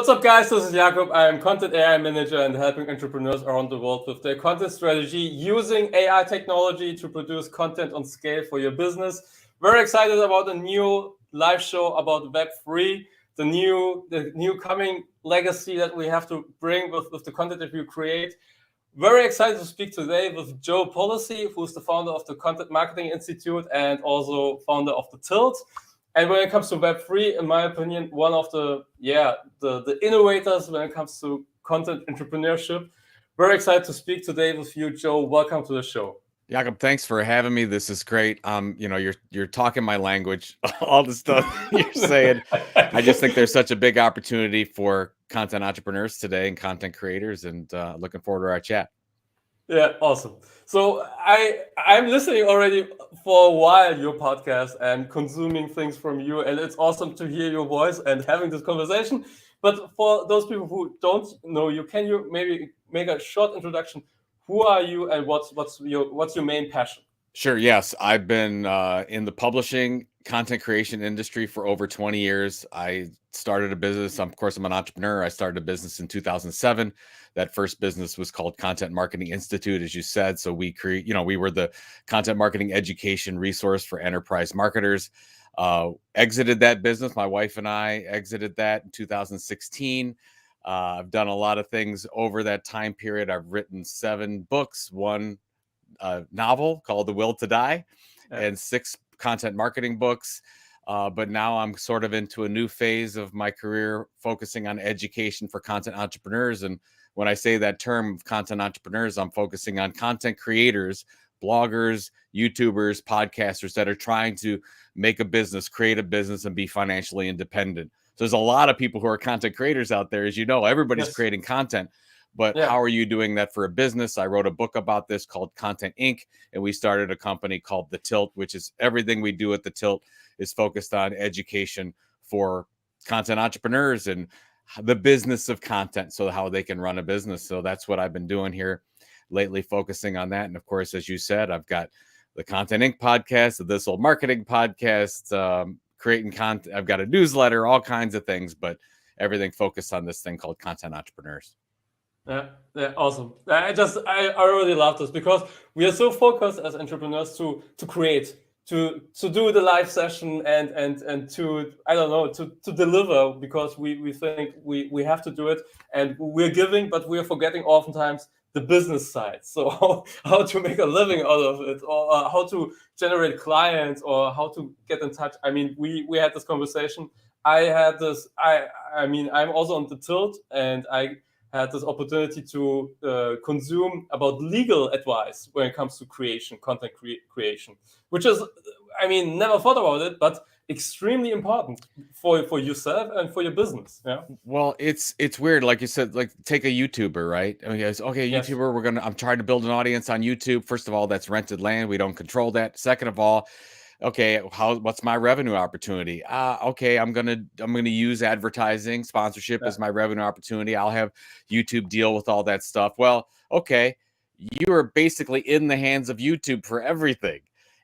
What's up, guys? This is Jakob. I'm Content AI Manager and helping entrepreneurs around the world with their content strategy using AI technology to produce content on scale for your business. Very excited about a new live show about Web3, the new coming legacy that we have to bring with the content that we create. Very excited to speak today with Joe Pulizzi, who's the founder of the Content Marketing Institute and also founder of the Tilt. And when it comes to Web3, in my opinion, one of the innovators when it comes to content entrepreneurship. Very excited to speak today with you, Joe. Welcome to the show. Jakob, thanks for having me. This is great. You're talking my language, all the stuff you're saying. I just think there's such a big opportunity for content entrepreneurs today and content creators, and looking forward to our chat. Yeah, awesome. So I'm listening already for a while your podcast and consuming things from you, and it's awesome to hear your voice and having this conversation. But for those people who don't know you, can you maybe make a short introduction? Who are you, and what's your main passion? Sure. Yes, I've been in the publishing content creation industry for over 20 years. I started a business. Of course, I'm an entrepreneur. I started a business in 2007. That first business was called Content Marketing Institute, as you said. So we were the content marketing education resource for enterprise marketers. Exited that business. My wife and I exited that in 2016. I've done a lot of things over that time period. I've written 7 books, one novel called The Will to Die, and 6 content marketing books. But now I'm sort of into a new phase of my career, focusing on education for content entrepreneurs. And when I say that term of content entrepreneurs, I'm focusing on content creators, bloggers, YouTubers, podcasters that are trying to make a business, create a business, and be financially independent. So there's a lot of people who are content creators out there. As you know, everybody's creating content. But how are you doing that for a business? I wrote a book about this called Content Inc. And we started a company called The Tilt, which is everything we do at The Tilt is focused on education for content entrepreneurs and the business of content, so how they can run a business. So that's what I've been doing here lately, focusing on that. And of course, as you said, I've got the Content Inc. podcast, the This Old Marketing podcast, creating content. I've got a newsletter, all kinds of things, but everything focused on this thing called Content Entrepreneurs. Yeah, awesome. I really love this because we are so focused as entrepreneurs to create, to do the live session and to, I don't know, to deliver, because we think we have to do it, and we're giving, but we're forgetting oftentimes the business side. So how to make a living out of it, or how to generate clients, or how to get in touch. I mean, we had this conversation. I'm also on the Tilt, and I had this opportunity to consume about legal advice when it comes to content creation, which is, never thought about it, but extremely important for yourself and for your business. Yeah. Well, it's weird. Like you said, like take a YouTuber, right? I mean, guys, okay, Yes. YouTuber, I'm trying to build an audience on YouTube. First of all, that's rented land. We don't control that. Second of all, okay, what's my revenue opportunity? Okay, I'm gonna use advertising sponsorship as my revenue opportunity. I'll have YouTube deal with all that stuff. Well, okay, you are basically in the hands of YouTube for everything,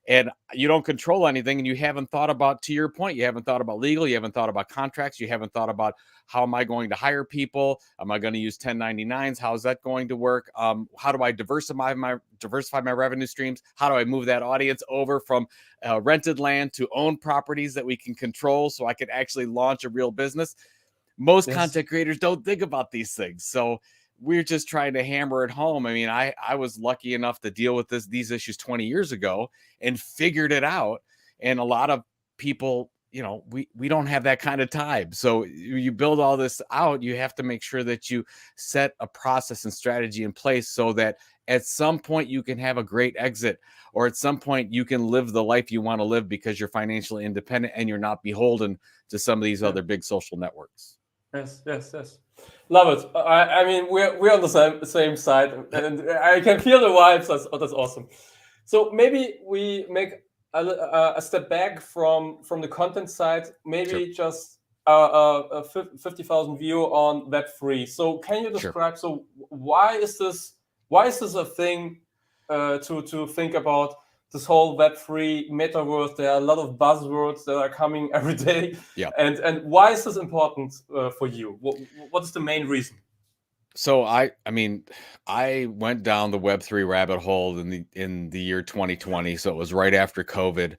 and you don't control anything, and you haven't thought about, to your point, you haven't thought about legal, you haven't thought about contracts, you haven't thought about how am I going to hire people? Am I going to use 1099s? How is that going to work? How do I diversify my revenue streams? How do I move that audience over from rented land to owned properties that we can control so I can actually launch a real business? Most content creators don't think about these things. So we're just trying to hammer it home. I mean, I was lucky enough to deal with these issues 20 years ago and figured it out. And a lot of people, we don't have that kind of time. So you build all this out, you have to make sure that you set a process and strategy in place so that at some point you can have a great exit, or at some point you can live the life you want to live because you're financially independent and you're not beholden to some of these other big social networks. Yes. Love it. I mean, we're on the same side, and I can feel the vibes. That's awesome. So maybe we make a step back from the content side. Maybe just a 50,000 view on Web3. So can you describe? So why is this a thing to think about this whole Web3 metaverse. There are a lot of buzzwords that are coming every day. Yeah. And why is this important for you? What is the main reason? So I mean, I went down the Web3 rabbit hole in the year 2020. So it was right after COVID,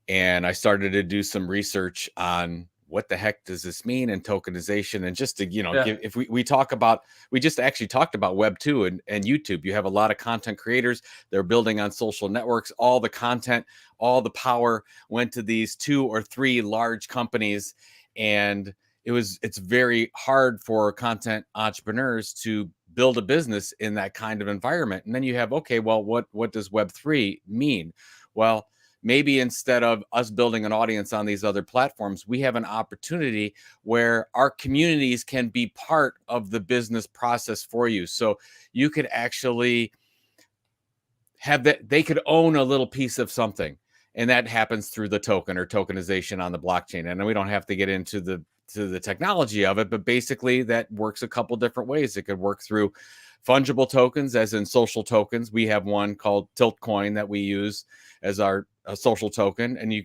and I started to do some research on what the heck does this mean and tokenization, and just to give, if we talk about, we just actually talked about Web2 and YouTube. You have a lot of content creators. They're building on social networks. All the content, all the power went to these 2 or 3 large companies, and it's very hard for content entrepreneurs to build a business in that kind of environment. And then you have, okay, well, what does Web3 mean? Well, maybe instead of us building an audience on these other platforms, we have an opportunity where our communities can be part of the business process for you. So you could actually have that, they could own a little piece of something. And that happens through the token or tokenization on the blockchain. And we don't have to get into the technology of it, but basically that works a couple different ways. It could work through fungible tokens, as in social tokens. We have one called Tiltcoin that we use as our social token, and you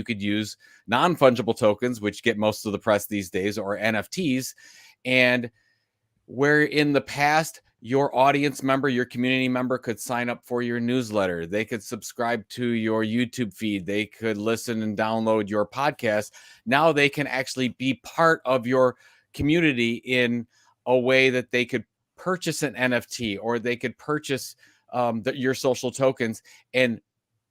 could use non-fungible tokens, which get most of the press these days, or NFTs. And where in the past, your audience member, your community member could sign up for your newsletter. They could subscribe to your YouTube feed. They could listen and download your podcast. Now they can actually be part of your community in a way that they could purchase an NFT, or they could purchase your social tokens. And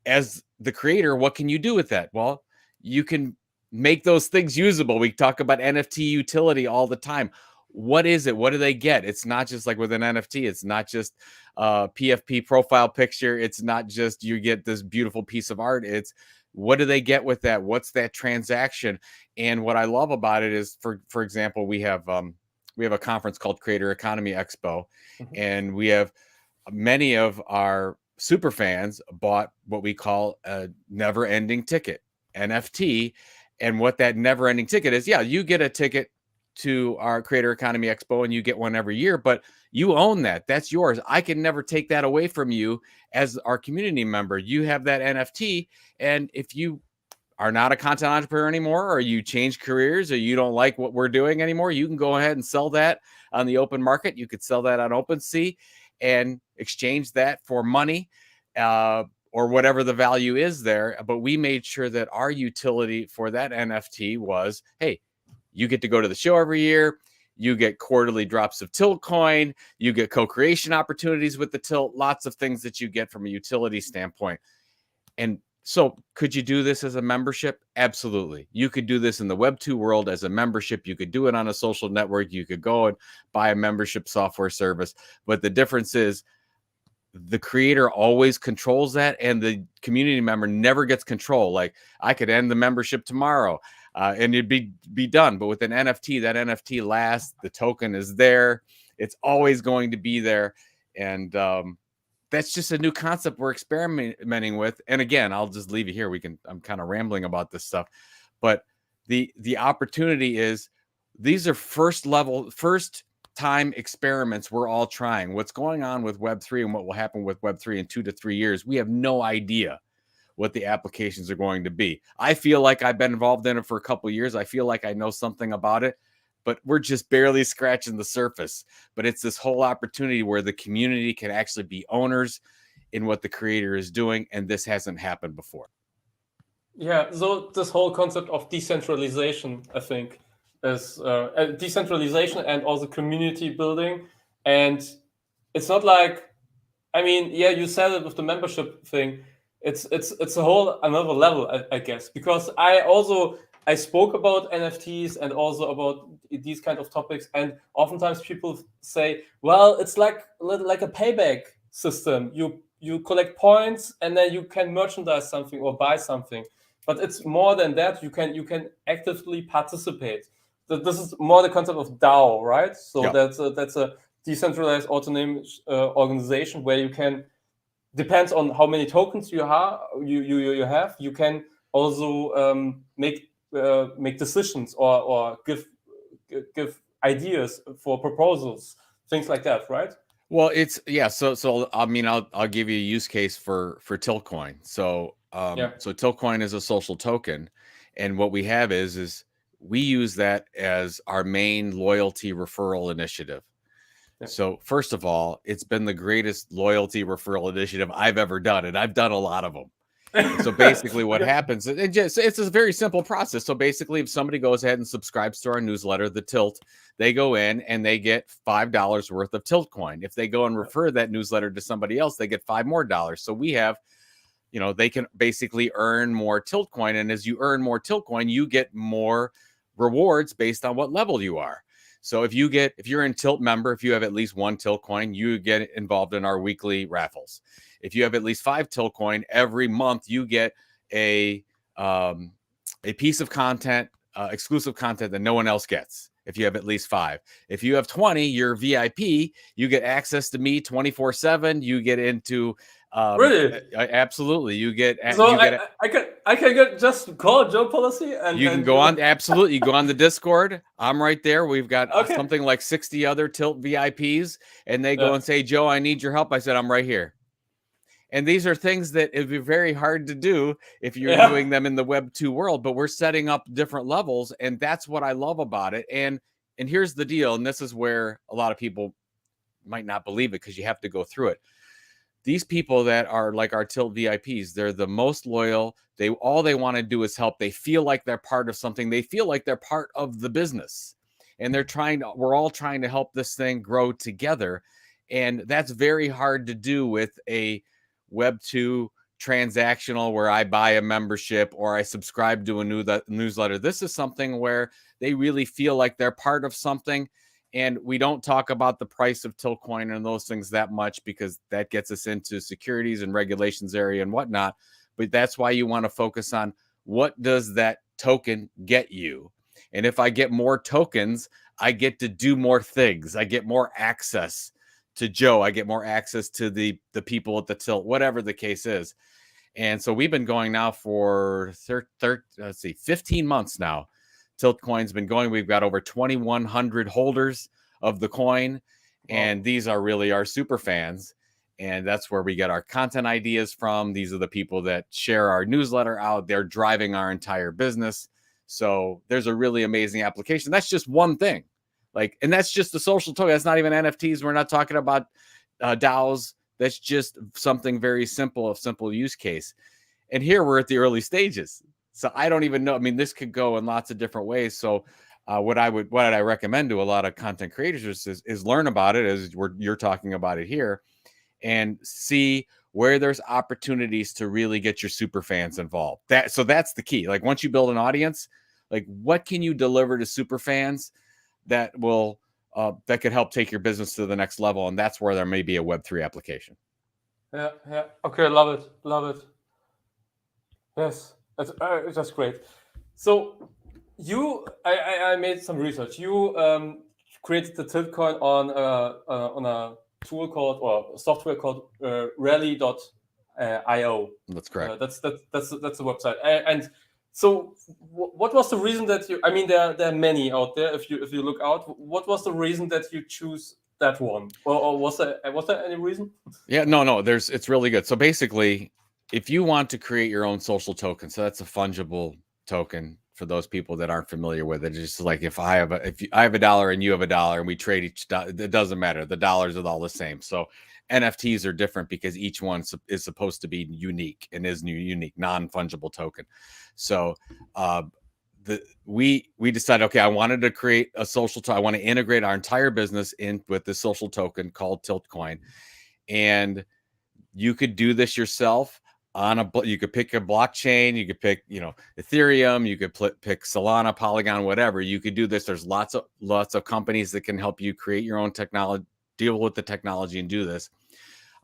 as the creator, what can you do with that? Well, you can make those things usable. We talk about NFT utility all the time. What is it? What do they get? It's not just like with an NFT. It's not just a PFP profile picture. It's not just you get this beautiful piece of art. It's what do they get with that? What's that transaction? And what I love about it is, for example, we have a conference called Creator Economy Expo, and we have many of our super fans bought what we call a never-ending ticket, NFT. And what that never-ending ticket is, yeah, you get a ticket to our Creator Economy Expo, and you get one every year, but you own that. That's yours. I can never take that away from you as our community member. You have that NFT, and if you are not a content entrepreneur anymore, or you change careers, or you don't like what we're doing anymore, you can go ahead and sell that on the open market. You could sell that on OpenSea and exchange that for money, or whatever the value is there. But we made sure that our utility for that NFT was, hey, you get to go to the show every year. You get quarterly drops of Tilt coin. You get co-creation opportunities with the Tilt. Lots of things that you get from a utility standpoint. And so could you do this as a membership? Absolutely. You could do this in the Web2 world as a membership. You could do it on a social network. You could go and buy a membership software service. But the difference is the creator always controls that, and the community member never gets control. Like, I could end the membership tomorrow, and it'd be done. But with an NFT, that NFT lasts. The token is there. It's always going to be there. And that's just a new concept we're experimenting with. And again, I'll just leave you here. I'm kind of rambling about this stuff, but the opportunity is, these are first time experiments we're all trying. What's going on with Web3 and what will happen with Web3 in 2 to 3 years, we have no idea what the applications are going to be. I feel like I've been involved in it for a couple of years. I feel like I know something about it, but we're just barely scratching the surface. But it's this whole opportunity where the community can actually be owners in what the creator is doing, and this hasn't happened before. Yeah, so this whole concept of decentralization, I think, is decentralization and also community building. And it's not like, I mean, yeah, you said it with the membership thing. It's a whole another level, I guess, because I spoke about NFTs and also about these kind of topics, and oftentimes people say, well, it's like a payback system. You collect points and then you can merchandise something or buy something, but it's more than that. You can actively participate. This is more the concept of DAO, right? So Yeah. that's a decentralized autonomous organization where you can, depends on how many tokens you have. You can also make decisions or give ideas for proposals, things like that, right? Well, it's yeah. So I mean, I'll give you a use case for Tiltcoin. So Yeah. so Tiltcoin is a social token, and what we have is we use that as our main loyalty referral initiative. Yeah. So first of all, it's been the greatest loyalty referral initiative I've ever done, and I've done a lot of them. And so basically what Okay. happens, it's a very simple process. So basically, if somebody goes ahead and subscribes to our newsletter, The Tilt, they go in and they get $5 worth of Tilt coin. If they go and refer that newsletter to somebody else, they get $5 more. So we have, they can basically earn more Tilt coin. And as you earn more Tilt coin, you get more rewards based on what level you are. So if you're in Tilt member, if you have at least one Tilt coin, you get involved in our weekly raffles. If you have at least 5 Tilt coin every month, you get a piece of content, exclusive content that no one else gets. If you have at least 5, if you have 20, you're VIP. You get access to me 24/7. You get into Really? absolutely. You get So you get I can just call Joe Pulizzi You can and go on, absolutely. You go on the Discord. I'm right there. We've got okay. something like 60 other Tilt VIPs, and they go Yeah. and say, Joe, I need your help. I said, I'm right here. And these are things that it'd be very hard to do if you're Yeah. doing them in the Web 2 world, but we're setting up different levels, and that's what I love about it. And here's the deal, and this is where a lot of people might not believe it because you have to go through it. These people that are like our Tilt VIPs, they're the most loyal. All they want to do is help. They feel like they're part of something. They feel like they're part of the business. And we're all trying to help this thing grow together. And that's very hard to do with a Web 2 transactional where I buy a membership or I subscribe to a newsletter. This is something where they really feel like they're part of something. And we don't talk about the price of Tiltcoin and those things that much because that gets us into securities and regulations area and whatnot. But that's why you want to focus on what does that token get you? And if I get more tokens, I get to do more things. I get more access to Joe. I get more access to the people at the Tilt, whatever the case is. And so we've been going now for 15 months now. Tilt coin's been going. We've got over 2,100 holders of the coin, and these are really our super fans. And that's where we get our content ideas from. These are the people that share our newsletter out. They're driving our entire business. So there's a really amazing application. That's just one thing. And that's just the social token. That's not even NFTs. We're not talking about DAOs. That's just something very simple, a simple use case. And here we're at the early stages. So I don't even know. I mean, this could go in lots of different ways. So what I recommend to a lot of content creators is learn about it as you're talking about it here and see where there's opportunities to really get your super fans involved. So that's the key. Like once you build an audience, like what can you deliver to super fans that will that could help take your business to the next level? And that's where there may be a Web3 application. Yeah. Okay, love it. Yes, it's just great. So I made some research. You created the Tiltcoin on a tool called or software called Rally.io. That's correct. That's the website. And so, what was the reason that you? I mean, there are many out there. If you look out, what was the reason that you choose that one, or was there any reason? Yeah, no, it's really good. So basically, if you want to create your own social token, so that's a fungible token for those people that aren't familiar with it. It's just like if I have a dollar and you have a dollar and we trade each dollar, it doesn't matter. The dollars are all the same. So NFTs are different because each one is supposed to be unique and is unique, non-fungible token. So we decided, okay, I wanted to create a social I want to integrate our entire business in with this social token called Tiltcoin. And you could do this yourself you could pick a blockchain, you could pick, Ethereum, you could pick Solana, Polygon, whatever. You could do this. There's lots of companies that can help you create your own technology, deal with the technology and do this.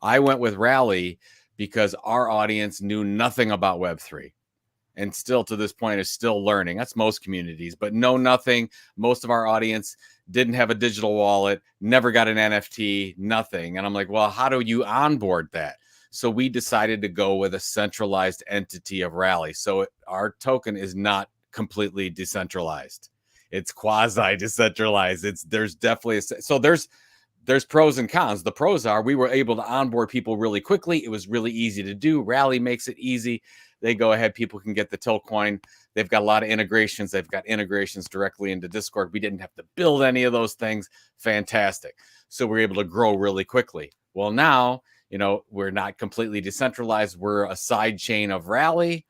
I went with Rally because our audience knew nothing about Web3 and still to this point is still learning. That's most communities, but know nothing. Most of our audience didn't have a digital wallet, never got an NFT, nothing. And I'm like, well, how do you onboard that? So we decided to go with a centralized entity of Rally. So our token is not completely decentralized. It's quasi decentralized. There's definitely there's pros and cons. The pros are we were able to onboard people really quickly. It was really easy to do. Rally makes it easy. They go ahead. People can get the Tilt coin. They've got a lot of integrations. They've got integrations directly into Discord. We didn't have to build any of those things. Fantastic. So we're able to grow really quickly. Well, now, we're not completely decentralized. We're a side chain of Rally.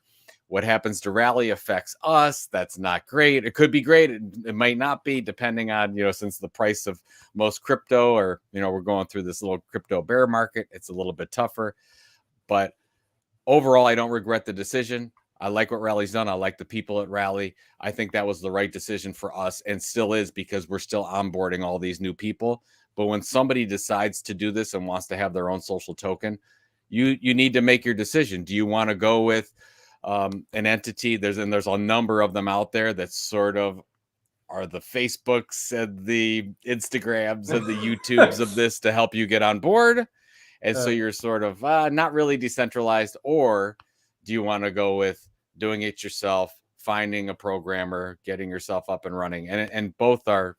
What happens to Rally affects us. That's not great. It could be great. It might not be, depending on, since the price of most crypto, or, we're going through this little crypto bear market. It's a little bit tougher. But overall, I don't regret the decision. I like what Rally's done. I like the people at Rally. I think that was the right decision for us, and still is, because we're still onboarding all these new people. But when somebody decides to do this and wants to have their own social token, you need to make your decision. Do you want to go with an entity? There's a number of them out there that sort of are the Facebooks and the Instagrams and the YouTubes of this to help you get on board. And so you're sort of not really decentralized. Or do you want to go with doing it yourself, finding a programmer, getting yourself up and running? And both are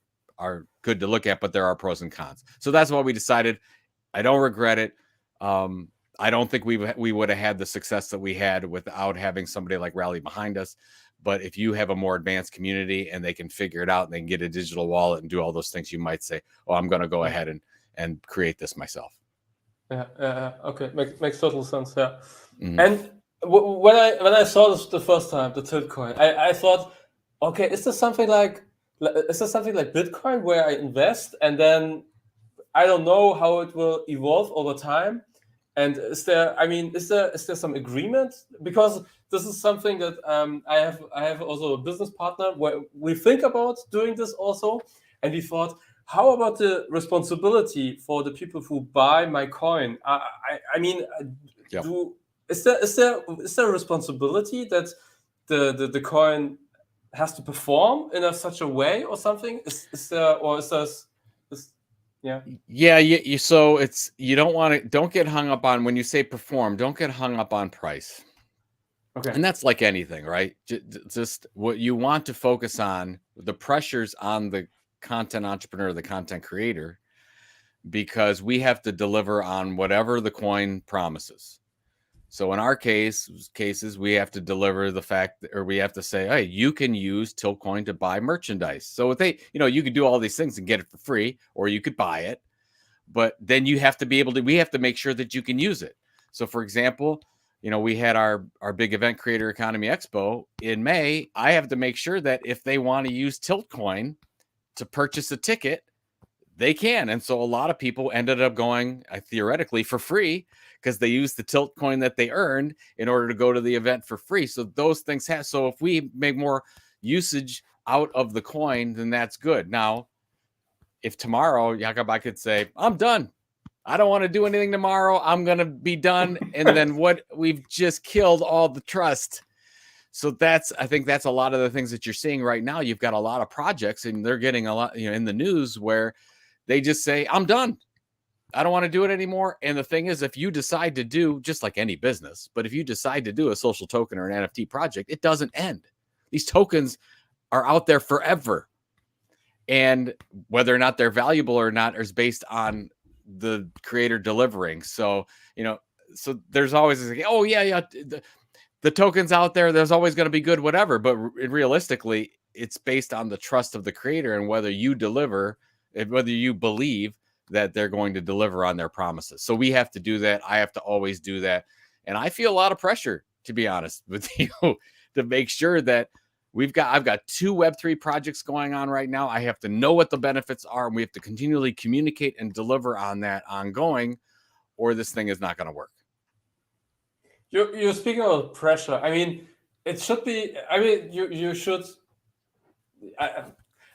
good to look at, but there are pros and cons. So that's what we decided. I don't regret it. I don't think we would have had the success that we had without having somebody like Rally behind us. But if you have a more advanced community and they can figure it out and they can get a digital wallet and do all those things, you might say, oh, I'm going to go ahead and create this myself. Yeah. Okay. Makes total sense. Yeah. Mhm. And when I saw this the first time, the Tilt coin, I thought, okay, is this something like Bitcoin, where I invest and then I don't know how it will evolve over time? And is there some agreement? Because this is something that I have also a business partner where we think about doing this also, and we thought, how about the responsibility for the people who buy my coin? Yep. Is there a responsibility that the coin has to perform in such a way or something? Yeah. So you don't get hung up on, when you say perform, don't get hung up on price. Okay. And that's like anything, right? Just what you want to focus on, the pressures on the content entrepreneur, the content creator, because we have to deliver on whatever the coin promises. So in our cases, we have to deliver the fact, or we have to say, hey, you can use Tiltcoin to buy merchandise. So if you could do all these things and get it for free, or you could buy it, but then we have to make sure that you can use it. So for example, we had our big event, Creator Economy Expo, in May. I have to make sure that if they want to use Tiltcoin to purchase a ticket, they can. And so a lot of people ended up going theoretically for free, because they used the Tilt coin that they earned in order to go to the event for free. So those things so if we make more usage out of the coin, then that's good. Now, if tomorrow Jakub could say, I'm done, I don't want to do anything tomorrow, I'm going to be done. And then we've just killed all the trust. So I think that's a lot of the things that you're seeing right now. You've got a lot of projects, and they're getting a lot, in the news, where they just say, I'm done, I don't want to do it anymore. And the thing is, if you decide to do, just like any business, but if you decide to do a social token or an NFT project, it doesn't end. These tokens are out there forever. And whether or not they're valuable or not is based on the creator delivering. So, so there's always like, oh yeah, the token's out there, there's always going to be good, whatever. But realistically, it's based on the trust of the creator and whether you deliver, whether you believe that they're going to deliver on their promises. So we have to do that. I have to always do that. And I feel a lot of pressure, to be honest with you, to make sure that I've got 2 Web3 projects going on right now. I have to know what the benefits are, and we have to continually communicate and deliver on that ongoing, or this thing is not going to work. You're speaking about pressure. I mean, it should be. I mean, you should.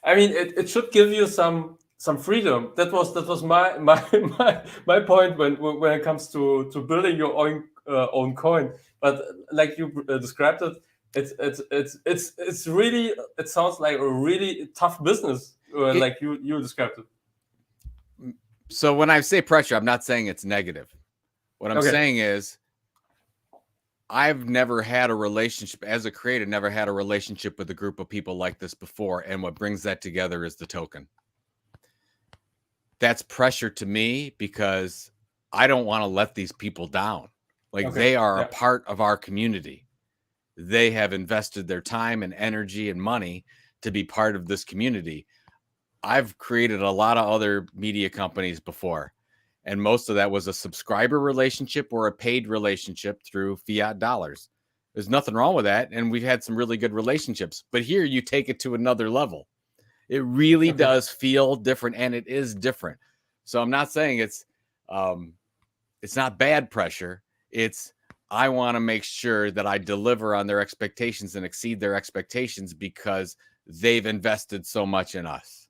It should give you some freedom. That was my point when it comes to building your own coin. But like you described it, it's really, it sounds like a really tough business, like you described it. So when I say pressure, I'm not saying it's negative. What I'm saying is, I've never had a relationship as a creator, never had a relationship with a group of people like this before. And what brings that together is the token. that's pressure to me because I don't want to let these people down. Like they are a part of our community. They have invested their time and energy and money to be part of this community. I've created a lot of other media companies before, and most of that was a subscriber relationship or a paid relationship through fiat dollars. There's nothing wrong with that, and we've had some really good relationships. But here you take it to another level. It really does feel different, and it is different. So I'm not saying it's not bad pressure. It's I want to make sure that I deliver on their expectations and exceed their expectations because they've invested so much in us.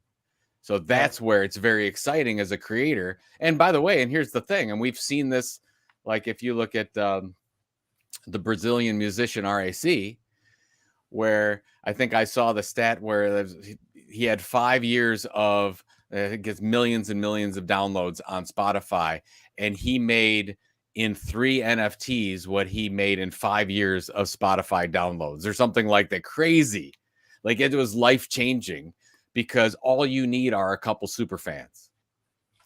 So that's where it's very exciting as a creator. And by the way, and here's the thing, and we've seen this, like if you look at the Brazilian musician RAC, where I think I saw the stat where he had 5 years of, it gets millions and millions of downloads on Spotify, and he made in 3 NFTs what he made in 5 years of Spotify downloads or something like that. Crazy. Like it was life-changing because all you need are a couple super fans.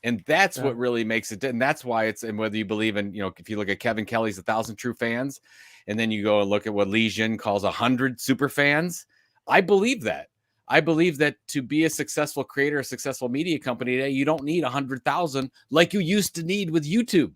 And that's what really makes it. And that's why it's, and whether you believe in, if you look at Kevin Kelly's 1,000 True Fans, and then you go and look at what Li Jin calls 100 super fans, I believe that. I believe that to be a successful creator, a successful media company today, you don't need 100,000 like you used to need with YouTube.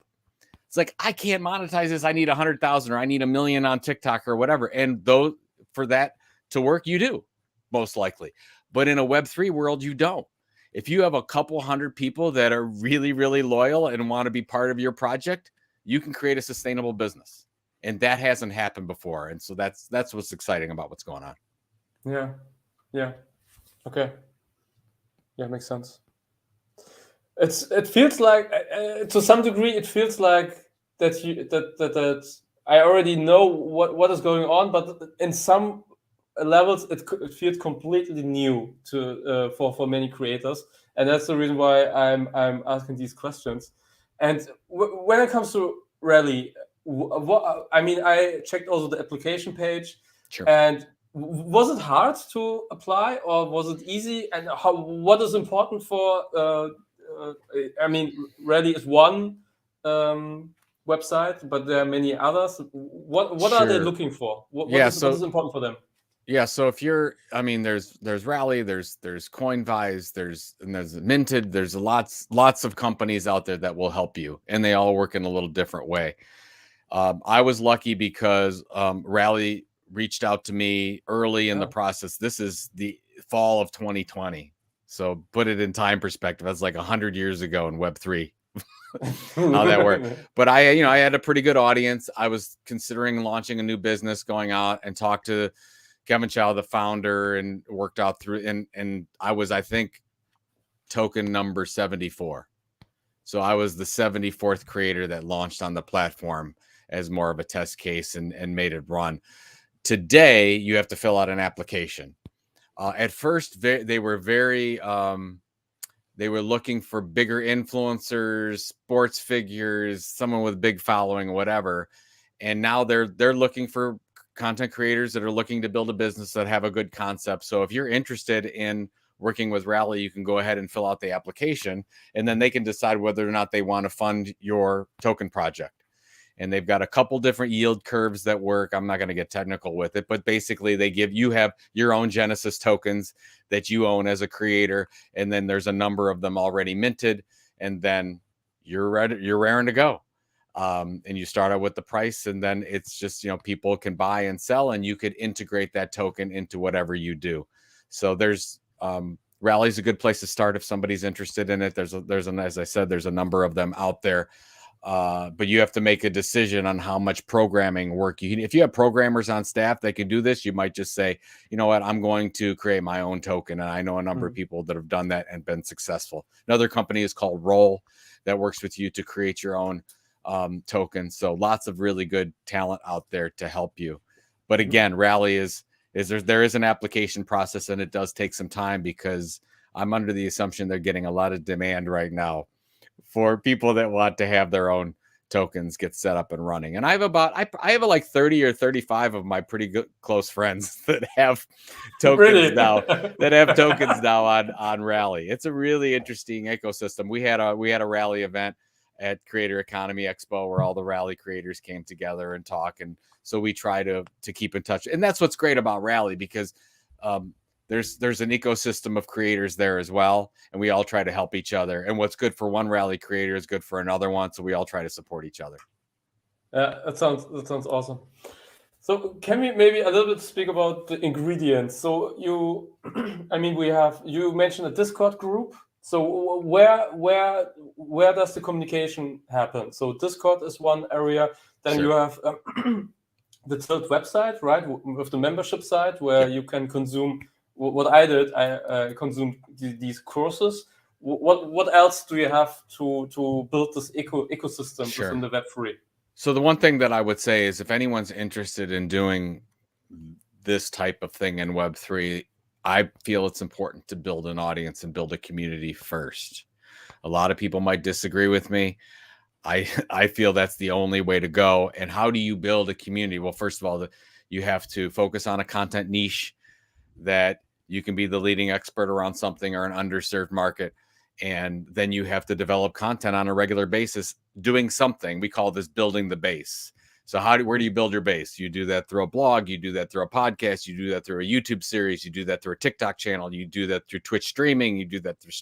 It's like, I can't monetize this. I need 100,000 or I need 1 million on TikTok or whatever. And though for that to work, you do most likely. But in a Web3 world, you don't. If you have a couple hundred people that are really, really loyal and want to be part of your project, you can create a sustainable business. And that hasn't happened before. And so that's what's exciting about what's going on. Yeah. Okay. Yeah, makes sense. It feels like, to some degree, it feels like that I already know what is going on, but in some levels it feels completely new to for many creators, and that's the reason why I'm asking these questions. And when it comes to Rally, what I mean, I checked also the application page. Sure. And was it hard to apply or was it easy? And what is important for? I mean, Rally is one website, but there are many others. What are they looking for? What is important for them? Yeah, so if you're, I mean, there's Rally, there's Coinvise, there's Minted, there's lots of companies out there that will help you, and they all work in a little different way. I was lucky because Rally reached out to me early in the process. This is the fall of 2020, so put it in time perspective. That's like 100 years ago in Web3. How that worked. But I had a pretty good audience. I was considering launching a new business, going out and talked to Kevin Chow, the founder, and worked out through, and I was, I think, token number 74. So I was the 74th creator that launched on the platform as more of a test case and made it run. Today, you have to fill out an application. At first, they were very, they were looking for bigger influencers, sports figures, someone with big following, whatever. And now they're looking for content creators that are looking to build a business that have a good concept. So if you're interested in working with Rally, you can go ahead and fill out the application, and then they can decide whether or not they want to fund your token project. And they've got a couple different yield curves that work. I'm not going to get technical with it, but basically you have your own Genesis tokens that you own as a creator. And then there's a number of them already minted, and then you're ready, you're raring to go. And you start out with the price, and then it's just, people can buy and sell, and you could integrate that token into whatever you do. So there's, Rally's a good place to start if somebody's interested in it. There's as I said, there's a number of them out there. But you have to make a decision on how much programming work you need. If you have programmers on staff that can do this, you might just say, you know what, I'm going to create my own token. And I know a number of people that have done that and been successful. Another company is called Roll that works with you to create your own token. So lots of really good talent out there to help you. But again, Rally there is an application process, and it does take some time because I'm under the assumption they're getting a lot of demand right now for people that want to have their own tokens get set up and running. And I have like 30 or 35 of my pretty good close friends that have tokens now on Rally. It's a really interesting ecosystem. We had a Rally event at Creator Economy Expo where all the Rally creators came together and talk. And so we try to keep in touch. And that's what's great about Rally, because there's an ecosystem of creators there as well. And we all try to help each other. And what's good for one Rally creator is good for another one. So we all try to support each other. That sounds awesome. So can we maybe a little bit speak about the ingredients? So you, I mean, you mentioned a Discord group. So where does the communication happen? So Discord is one area. Then Sure. you have the Tilt website, right, with the membership site where you can consume what I did. I consumed these courses. What else do you have to build this ecosystem Sure. within the Web3? So the one thing that I would say is if anyone's interested in doing this type of thing in Web3, I feel it's important to build an audience and build a community first. A lot of people might disagree with me. I feel that's the only way to go. And how do you build a community? Well, first of all, you have to focus on a content niche that you can be the leading expert around something or an underserved market. And then you have to develop content on a regular basis, doing something. We call this building the base. So where do you build your base? You do that through a blog, you do that through a podcast, you do that through a YouTube series, you do that through a TikTok channel, you do that through Twitch streaming, you do that through,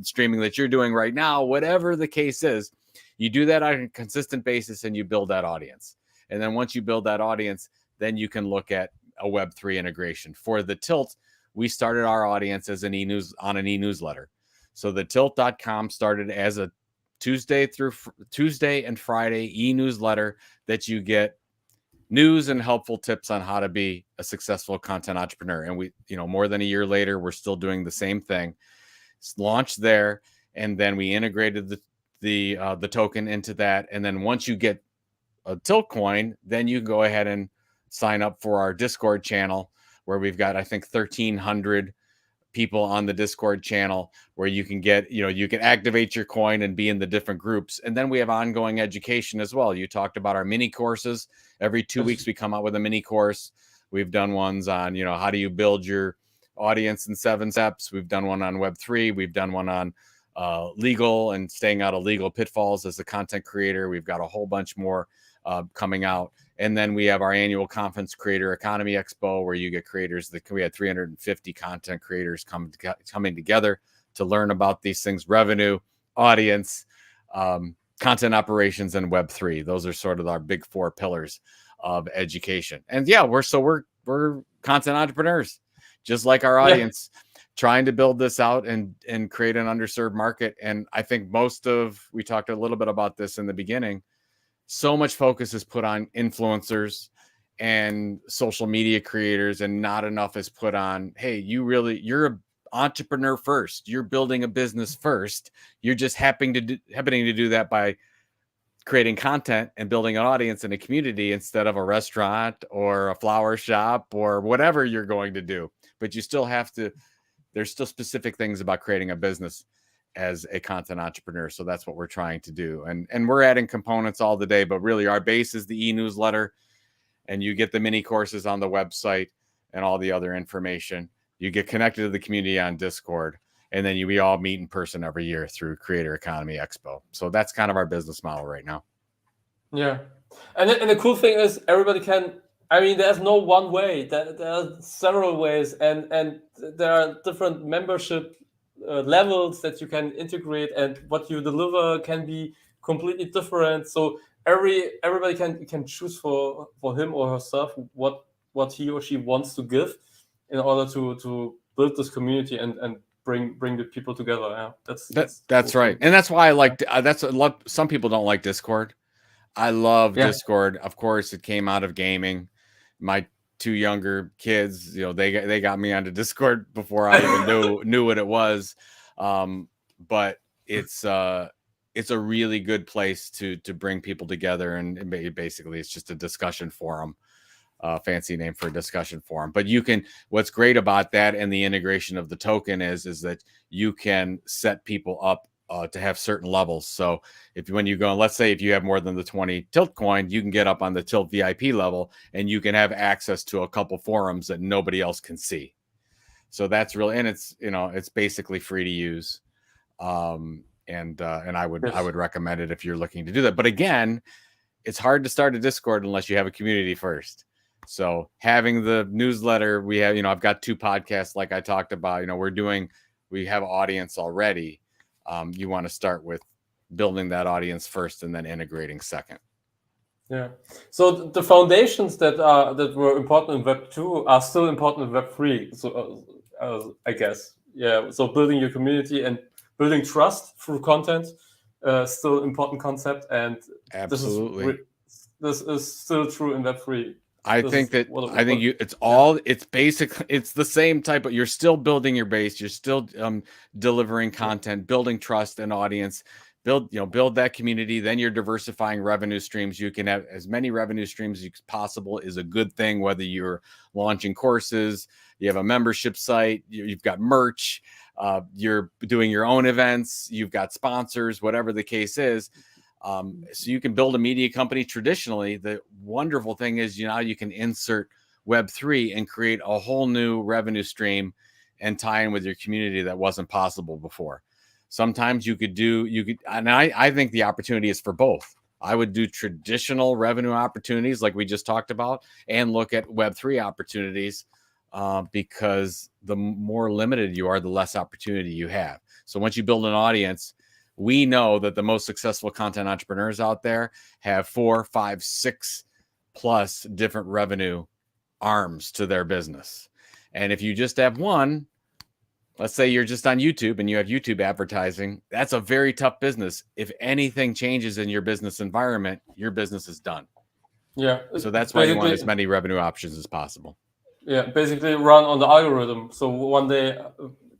streaming that you're doing right now, whatever the case is. You do that on a consistent basis and you build that audience. And then once you build that audience, then you can look at a Web3 integration. For the Tilt, we started our audience as an e-newsletter. So the tilt.com started as a Tuesday and Friday e-newsletter that you get news and helpful tips on how to be a successful content entrepreneur. And we, more than a year later, we're still doing the same thing. It's launched there, and then we integrated the token into that. And then once you get a Tilt coin, then you can go ahead and sign up for our Discord channel, where we've got, I think, 1,300 people on the Discord channel where you can get, you can activate your coin and be in the different groups. And then we have ongoing education as well. You talked about our mini courses. Every 2 weeks, we come out with a mini course. We've done ones on, how do you build your audience in 7 steps. We've done one on Web3. We've done one on legal and staying out of legal pitfalls as a content creator. We've got a whole bunch more coming out. And then we have our annual conference, Creator Economy Expo, where you get creators. We had 350 content creators coming together to learn about these things: revenue, audience, content operations, and Web3. Those are sort of our big 4 pillars of education. And yeah, we're content entrepreneurs, just like our audience, trying to build this out and create an underserved market. And I think we talked a little bit about this in the beginning. So much focus is put on influencers and social media creators, and not enough is put on, hey, you're an entrepreneur first. You're building a business first. You're just happening to do that by creating content and building an audience and a community instead of a restaurant or a flower shop or whatever you're going to do. But you still have to, there's still specific things about creating a business as a content entrepreneur. So that's what we're trying to do. And we're adding components all the day, but really our base is the e-newsletter, and you get the mini courses on the website and all the other information. You get connected to the community on Discord, and then we all meet in person every year through Creator Economy Expo. So that's kind of our business model right now. Yeah. And the cool thing is everybody there's no one way. There are several ways, and there are different membership levels that you can integrate, and what you deliver can be completely different. So everybody can choose for him or herself what he or she wants to give in order to build this community and bring the people together. Yeah, that's cool. right. And that's why some people don't like Discord. I love Discord. Of course, it came out of gaming. My 2 younger kids, they got me onto Discord before I even knew what it was. But it's a really good place to bring people together, and basically it's just a discussion forum, fancy name for a discussion forum. But what's great about that and the integration of the token is that you can set people up to have certain levels. So when you go, let's say if you have more than the 20 Tilt coin, you can get up on the Tilt VIP level and you can have access to a couple forums that nobody else can see. So that's really, and it's basically free to use. And I would recommend it if you're looking to do that. But again, it's hard to start a Discord unless you have a community first. So having the newsletter, we have, I've got 2 podcasts like I talked about, we have audience already. You want to start with building that audience first and then integrating second. Yeah. So the foundations that were important in Web 2 are still important in Web 3. So I guess, yeah. So building your community and building trust through content, still important concept. And absolutely, this is still true in Web 3. It's basically, it's the same type of, you're still building your base, you're still delivering content, building trust and audience, build that community. Then you're diversifying revenue streams. You can have as many revenue streams as possible is a good thing, whether you're launching courses, you have a membership site, you've got merch, you're doing your own events, you've got sponsors, whatever the case is. So you can build a media company traditionally. The wonderful thing is, now you can insert Web3 and create a whole new revenue stream and tie in with your community that wasn't possible before. Sometimes and I think the opportunity is for both. I would do traditional revenue opportunities like we just talked about and look at Web3 opportunities because the more limited you are, the less opportunity you have. So once you build an audience, we know that the most successful content entrepreneurs out there have 4, 5, 6 plus different revenue arms to their business. And if you just have one, let's say you're just on YouTube and you have YouTube advertising, that's a very tough business. If anything changes in your business environment, your business is done. Yeah. So that's why you want as many revenue options as possible. Yeah, basically run on the algorithm. So one day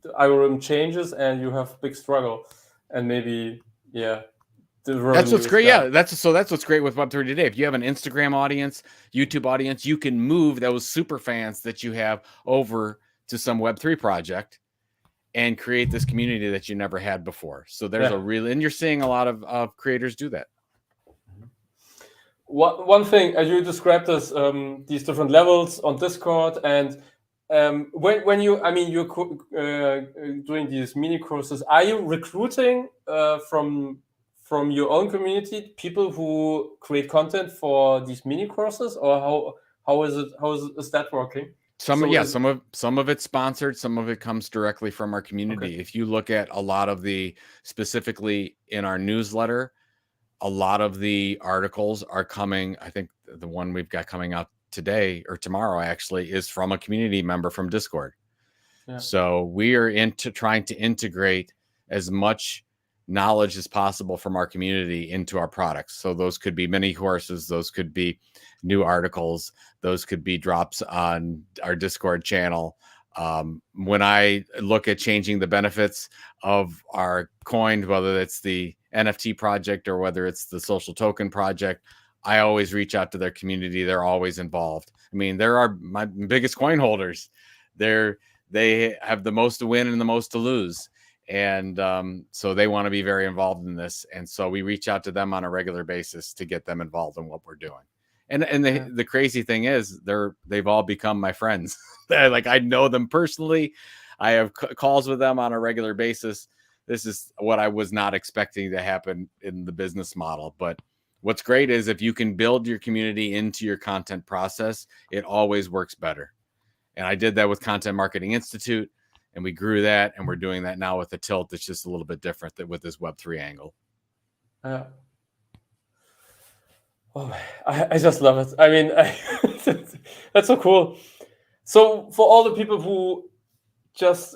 the algorithm changes and you have big struggle. And maybe, yeah, that's what's great. Yeah, that's what's great with Web3 today. If you have an Instagram audience, YouTube audience, you can move those super fans that you have over to some Web3 project and create this community that you never had before. So there's and you're seeing a lot of creators do that. One thing, as you described as these different levels on Discord, and when you're doing these mini courses, are you recruiting from your own community people who create content for these mini courses, or how is that working? Some of it's sponsored, some of it comes directly from our community. Okay. If you look at a lot of specifically in our newsletter, a lot of the articles are coming. I think the one we've got coming out today or tomorrow actually is from a community member from Discord. Yeah. So we are trying to integrate as much knowledge as possible from our community into our products. So those could be mini courses, those could be new articles, those could be drops on our Discord channel. When I look at changing the benefits of our coin, whether it's the NFT project or whether it's the social token project, I always reach out to their community. They're always involved. I mean, they're my biggest coin holders. They have the most to win and the most to lose. And so they want to be very involved in this. And so we reach out to them on a regular basis to get them involved in what we're doing. And the crazy thing is they've all become my friends. Like, I know them personally. I have calls with them on a regular basis. This is what I was not expecting to happen in the business model. But what's great is if you can build your community into your content process, it always works better. And I did that with Content Marketing Institute, and we grew that, and we're doing that now with the Tilt. It's just a little bit different with this Web3 angle. Oh, I just love it. I mean, that's so cool. So for all the people who just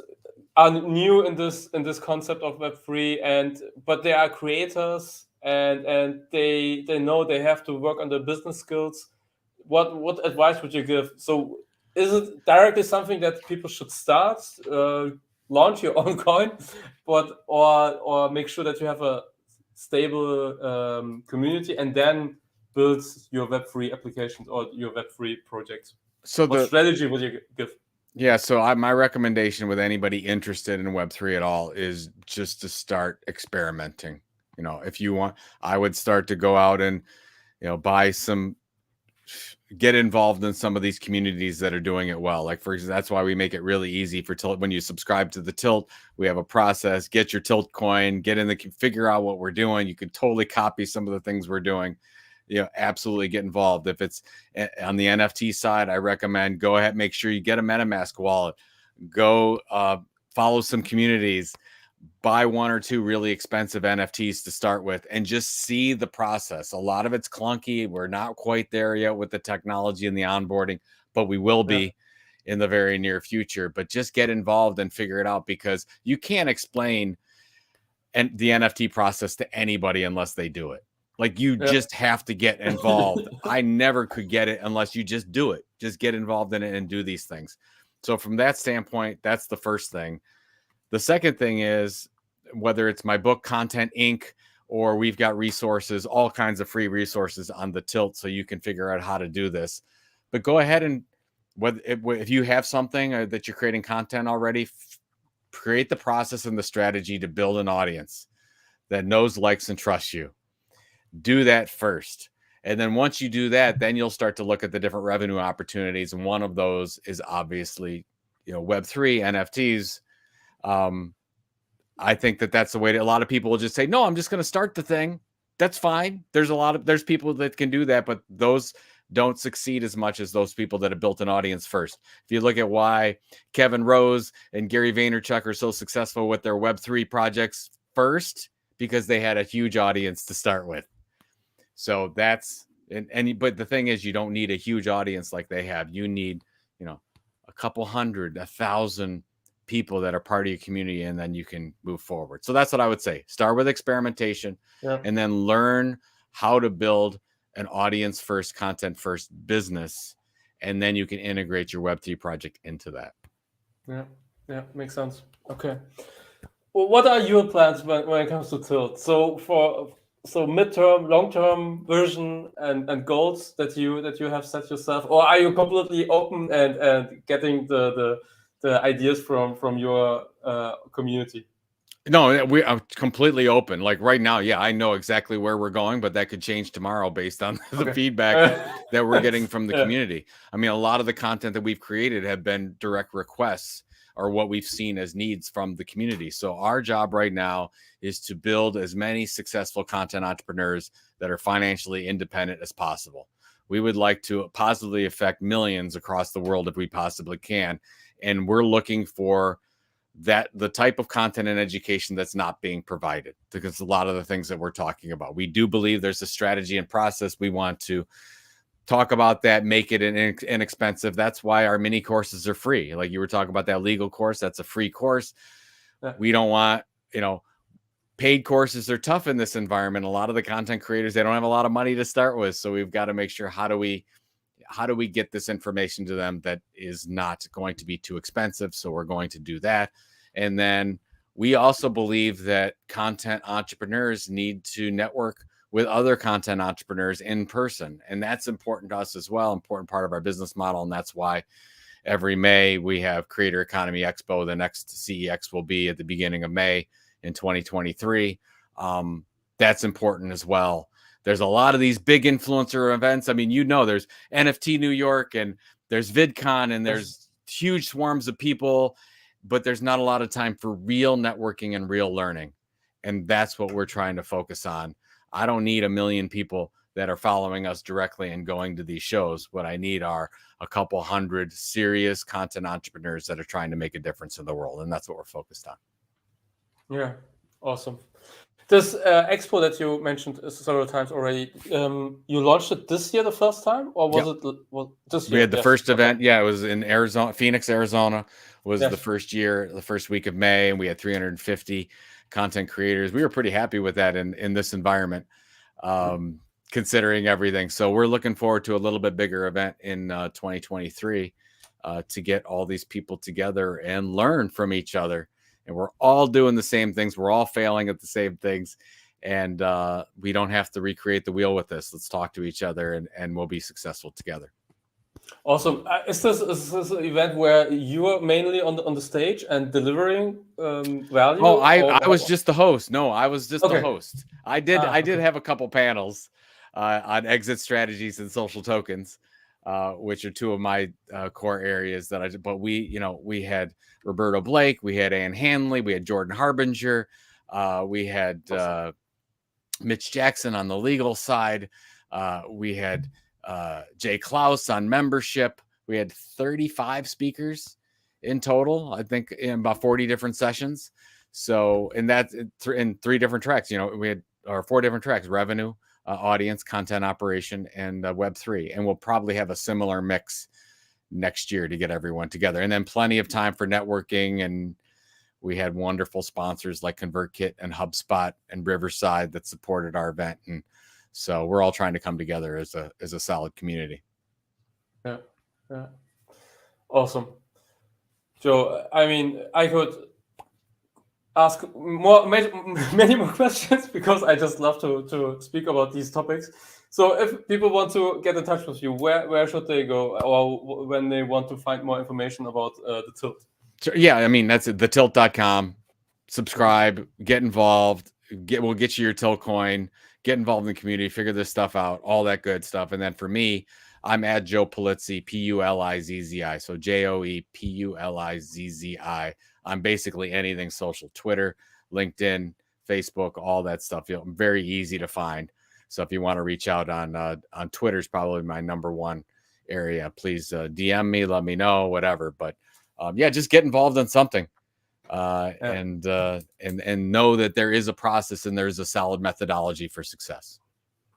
are new in this concept of Web3, but they are creators and they know they have to work on their business skills, what advice would you give? So is it directly something that people should start, launch your own coin, or make sure that you have a stable community and then build your Web3 applications or your Web3 projects? So what strategy would you give? Yeah, so my recommendation with anybody interested in Web3 at all is just to start experimenting. If you want, I would start to go out and, get involved in some of these communities that are doing it well. Like, for example, that's why we make it really easy for Tilt. When you subscribe to the Tilt, we have a process. Get your Tilt coin, figure out what we're doing. You could totally copy some of the things we're doing. Absolutely get involved. If it's on the NFT side, I recommend go ahead, make sure you get a MetaMask wallet, go follow some communities, buy one or two really expensive NFTs to start with, and just see the process. A lot of it's clunky. We're not quite there yet with the technology and the onboarding, but we will be in the very near future. But just get involved and figure it out, because you can't explain the NFT process to anybody unless they do it. Like, you just have to get involved. I never could get it unless you just do it. Just get involved in it and do these things. So from that standpoint, that's the first thing. The second thing is, whether it's my book, Content Inc., or we've got resources, all kinds of free resources on the Tilt, so you can figure out how to do this. But go ahead and, if you have something that you're creating content already, create the process and the strategy to build an audience that knows, likes, and trusts you. Do that first. And then once you do that, then you'll start to look at the different revenue opportunities. And one of those is obviously, Web3, NFTs. I think that's the way to, a lot of people will just say, no, I'm just going to start the thing. That's fine. There's people that can do that, but those don't succeed as much as those people that have built an audience first. If you look at why Kevin Rose and Gary Vaynerchuk are so successful with their Web3 projects first, because they had a huge audience to start with. So that's, but the thing is, you don't need a huge audience like they have. You need, a couple hundred, 1,000 people that are part of your community, and then you can move forward. So that's what I would say. Start with experimentation, and then learn how to build an audience first, content first business, and then you can integrate your Web3 project into that. Yeah, makes sense. Okay. Well, what are your plans when it comes to Tilt? So midterm, long-term version and goals that you have set yourself, or are you completely open and getting the ideas from your community? No, we are completely open. Like right now, I know exactly where we're going, but that could change tomorrow based on the feedback that we're getting from the community. I mean, a lot of the content that we've created have been direct requests, or what we've seen as needs from the community. So our job right now is to build as many successful content entrepreneurs that are financially independent as possible. We would like to positively affect millions across the world if we possibly can. And we're looking for the type of content and education that's not being provided, because a lot of the things that we're talking about, we do believe there's a strategy and process. We want to talk about that, make it inexpensive. That's why our mini courses are free. Like you were talking about that legal course, that's a free course. We don't want, paid courses are tough in this environment. A lot of the content creators, they don't have a lot of money to start with. So we've got to make sure, how do we get this information to them that is not going to be too expensive? So we're going to do that. And then we also believe that content entrepreneurs need to network with other content entrepreneurs in person. And that's important to us as well, important part of our business model. And that's why every May we have Creator Economy Expo. The next CEX will be at the beginning of May in 2023. That's important as well. There's a lot of these big influencer events. I mean, there's NFT New York, and there's VidCon, and there's huge swarms of people, but there's not a lot of time for real networking and real learning. And that's what we're trying to focus on. I don't need 1 million people that are following us directly and going to these shows. What I need are a couple hundred serious content entrepreneurs that are trying to make a difference in the world. And that's what we're focused on. Yeah, awesome. This expo that you mentioned several times already, you launched it this year the first time, or was it this year? We had the first event. Yeah, it was in Arizona, Phoenix, Arizona was the first year, the first week of May, and we had 350 content creators. We were pretty happy with that in this environment, considering everything. So we're looking forward to a little bit bigger event in 2023 to get all these people together and learn from each other. And we're all doing the same things. We're all failing at the same things. And we don't have to recreate the wheel with this. Let's talk to each other, and we'll be successful together. Awesome. Is this an event where you are mainly on the stage and delivering value? Oh, Or I was just the host. No, I was just the okay. host. I did Okay. have a couple panels on exit strategies and social tokens, which are two of my core areas that I did. But we had Roberto Blake, we had Ann Hanley, we had Jordan Harbinger, we had Mitch Jackson on the legal side, we had Jay Klaus on membership. We had 35 speakers in total, I think, in about 40 different sessions. So, and that's in 3 different tracks. We had 4 different tracks: revenue, audience, content operation, and Web3. And we'll probably have a similar mix next year to get everyone together. And then plenty of time for networking. And we had wonderful sponsors like ConvertKit and HubSpot and Riverside that supported our event. And so we're all trying to come together as a solid community. Yeah. Yeah. Awesome. Joe, I mean, I could ask many more questions because I just love to speak about these topics. So if people want to get in touch with you, where should they go, or when they want to find more information about the Tilt? Yeah, I mean, that's it, thetilt.com. Subscribe, get involved, we'll get you your Tilt coin, get involved in the community, figure this stuff out, all that good stuff. And then for me, I'm at Joe Pulizzi, Pulizzi. So JoePulizzi. I'm basically anything social: Twitter, LinkedIn, Facebook, all that stuff. I'm very easy to find. So if you want to reach out on Twitter, is probably my number one area. Please DM me, let me know, whatever. But yeah, just get involved in something, and know that there is a process and there's a solid methodology for success.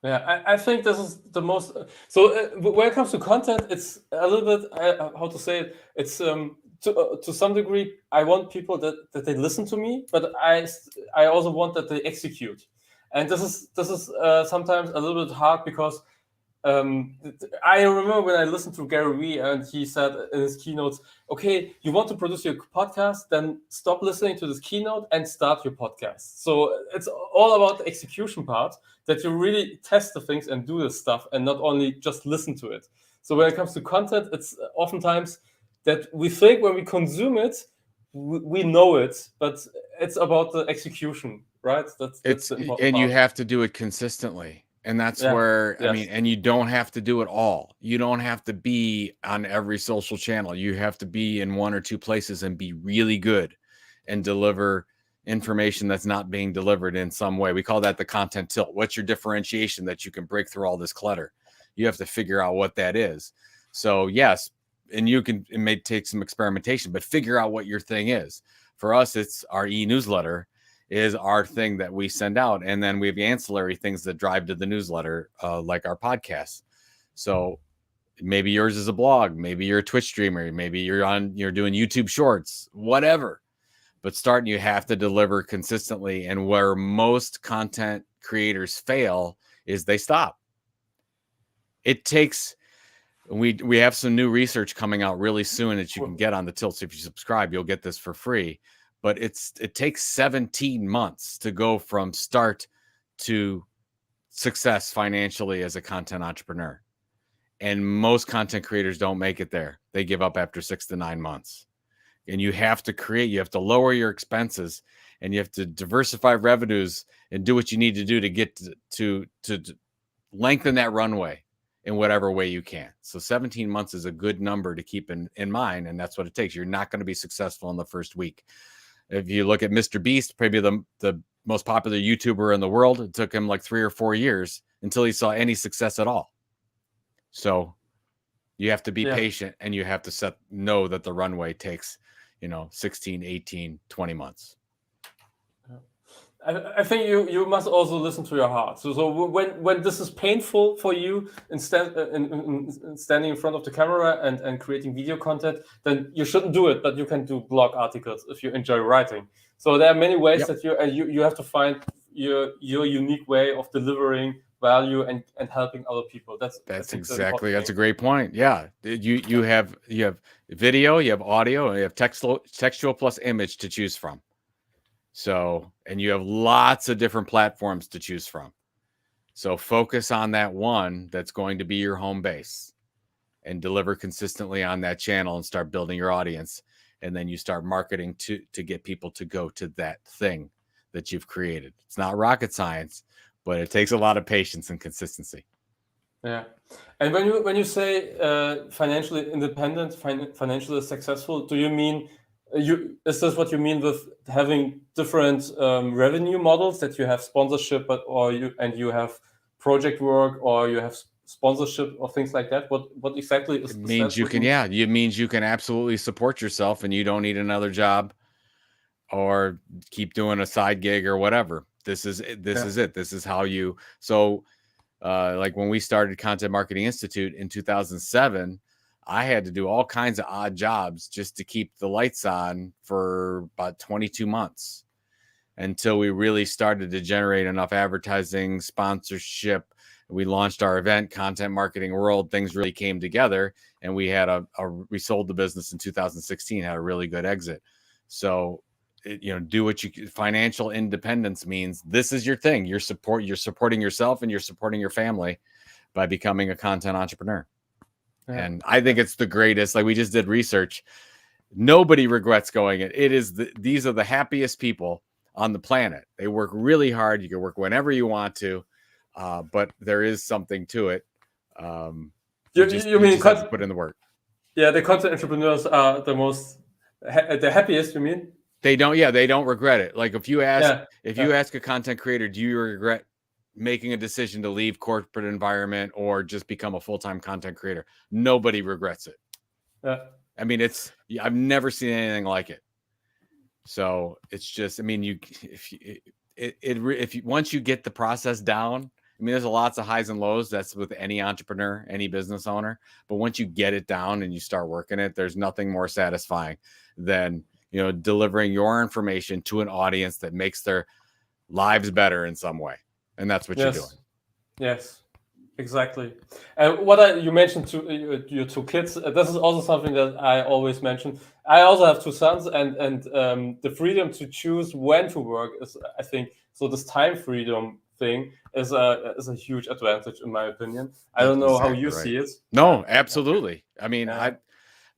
Yeah, I think this is the most. So when it comes to content, it's a little bit how to say it. It's to some degree, I want people that they listen to me, but I also want that they execute, and this is sometimes a little bit hard because I remember when I listened to Gary Vee and he said in his keynotes, okay, you want to produce your podcast, then stop listening to this keynote and start your podcast. So it's all about the execution part, that you really test the things and do this stuff and not only just listen to it. So when it comes to content, it's oftentimes that we think when we consume it, we know it, but it's about the execution, right? That's the important And you part. have to do it consistently. And that's Yeah. where, I mean, Yes. and you don't have to do it all. You don't have to be on every social channel. You have to be in 1 or 2 places and be really good and deliver information that's not being delivered in some way. We call that the content tilt. What's your differentiation that you can break through all this clutter? You have to figure out what that is. So yes, and it may take some experimentation, but figure out what your thing is. For us, it's our e-newsletter is our thing that we send out. And then we have ancillary things that drive to the newsletter, like our podcast. So maybe yours is a blog, maybe you're a Twitch streamer, maybe you're doing YouTube shorts, whatever. But you have to deliver consistently. And where most content creators fail is they stop. It takes, we have some new research coming out really soon that you can get on the Tilt. So if you subscribe, you'll get this for free. But it takes 17 months to go from start to success financially as a content entrepreneur. And most content creators don't make it there. They give up after 6 to 9 months. And you have to lower your expenses, and you have to diversify revenues and do what you need to do to get to lengthen that runway in whatever way you can. So 17 months is a good number to keep in mind. And that's what it takes. You're not going to be successful in the first week. If you look at Mr. Beast, probably the most popular YouTuber in the world, it took him like 3 or 4 years until he saw any success at all. So you have to be patient, and you have to know that the runway takes, 16, 18, 20 months. I think you must also listen to your heart. So when this is painful for you in standing in front of the camera and creating video content, then you shouldn't do it. But you can do blog articles if you enjoy writing. So there are many ways that you have to find your unique way of delivering value and helping other people. That's a great point. Yeah, you have video, you have audio, and you have textual plus image to choose from. So, and you have lots of different platforms to choose from. So focus on that one that's going to be your home base. and deliver consistently on that channel and start building your audience. And then you start marketing to get people to go to that thing that you've created. It's not rocket science, but it takes a lot of patience and consistency. Yeah. And when you say financially independent, financially successful, do you mean is this what you mean with having different revenue models, that you have sponsorship, or you have project work, or you have sponsorship or things like that? What exactly is It that? means you can, it means you can absolutely support yourself and you don't need another job or keep doing a side gig or whatever. This is it. This is how you, so like when we started Content Marketing Institute in 2007, I had to do all kinds of odd jobs just to keep the lights on for about 22 months until we really started to generate enough advertising, sponsorship. We launched our event, Content Marketing World. Things really came together, and we had we sold the business in 2016, had a really good exit. So, do what you, financial independence means this is your thing. You're supporting yourself and you're supporting your family by becoming a content entrepreneur. Yeah. And I think it's the greatest. Like, we just did research. Nobody regrets going in. These are the happiest people on the planet. They work really hard. You can work whenever you want to, but there is something to it. You mean have to put in the work? Yeah, the content entrepreneurs are the happiest. You mean? They don't regret it. Like, if you ask a content creator, do you regret making a decision to leave corporate environment or just become a full-time content creator? Nobody regrets it. Yeah. I mean, I've never seen anything like it. So it's just, I mean, once you get the process down, I mean, there's lots of highs and lows. That's with any entrepreneur, any business owner. But once you get it down and you start working it, there's nothing more satisfying than, delivering your information to an audience that makes their lives better in some way. And that's what you're doing. Yes, exactly. And you mentioned your two kids. This is also something that I always mention. I also have two sons, and the freedom to choose when to work is, I think, so this time freedom thing is a huge advantage, in my opinion. I don't know how you see it. No, absolutely. I mean,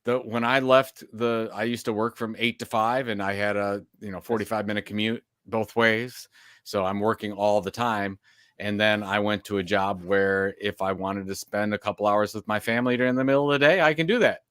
when I left I used to work from 8 to 5, and I had a 45-minute commute both ways. So I'm working all the time. And then I went to a job where if I wanted to spend a couple hours with my family during the middle of the day, I can do that.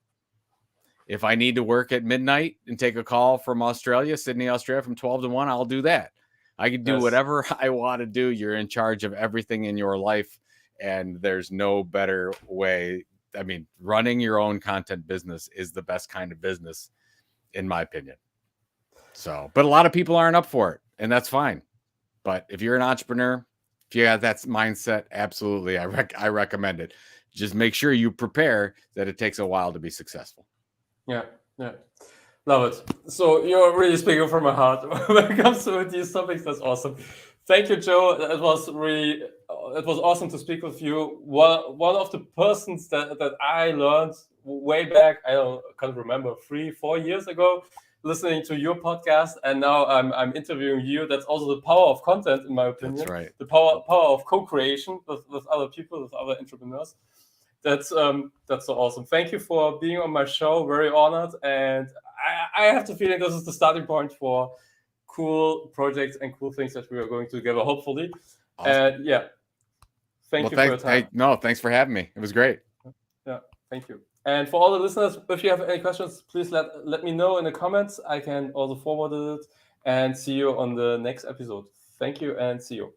If I need to work at midnight and take a call from Australia, Sydney, Australia, from 12 to 1, I'll do that. I can do whatever I want to do. You're in charge of everything in your life, and there's no better way. I mean, running your own content business is the best kind of business, in my opinion. So, but a lot of people aren't up for it, and that's fine. But if you're an entrepreneur, if you have that mindset, absolutely, I recommend it. Just make sure you prepare that it takes a while to be successful. Yeah. Love it. So you're really speaking from my heart when it comes to these topics. That's awesome. Thank you, Joe. It was awesome to speak with you. One of the persons that I learned way back, I can't remember, 3-4 years ago, listening to your podcast, and now I'm interviewing you. That's also the power of content, in my opinion. That's right. The power of co-creation with other people, with other entrepreneurs. That's so awesome. Thank you for being on my show. Very honored, and I have the feeling this is the starting point for cool projects and cool things that we are going together, hopefully. Awesome. And thank you for your time. Thanks for having me. It was great. Yeah, thank you. And for all the listeners, if you have any questions, please let me know in the comments. I can also forward it, and see you on the next episode. Thank you, and see you.